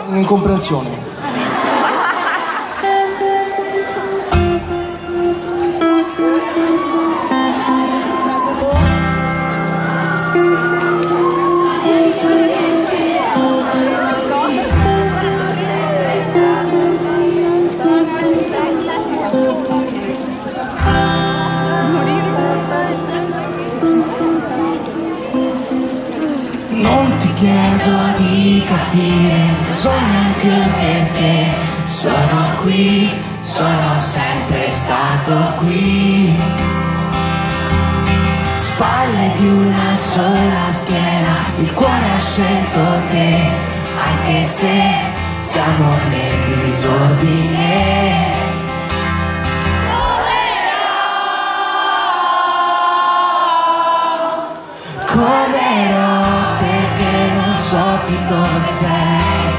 un'incomprensione. Non ti chiedo di capire, non so neanche il perché. Sono qui, sono sempre stato qui. Spalle di una sola schiena, il cuore ha scelto te, anche se siamo nel disordine. Correrò perché non so più dove sei,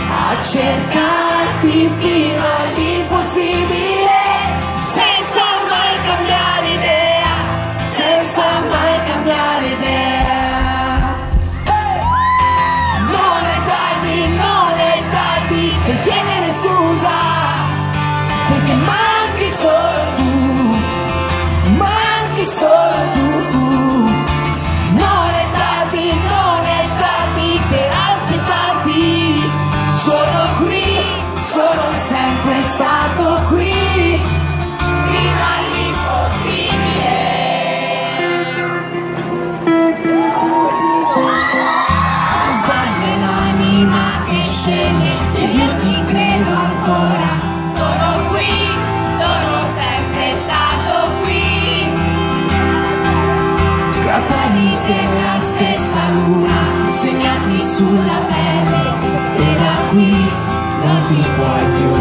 a cercarti fino all'impossibile, senza mai cambiare idea, senza mai cambiare idea. Non è tardi per chiedere scusa, perché manchi solo tu, manchi solo tu. Sono sempre stato qui, fino all'impossibile. Non sbaglio l'anima che scende ed io ti credo ancora. Sono qui, sono sempre stato qui. Capelli della stessa luna, segnati sulla pelle, e da qui non ti puoi più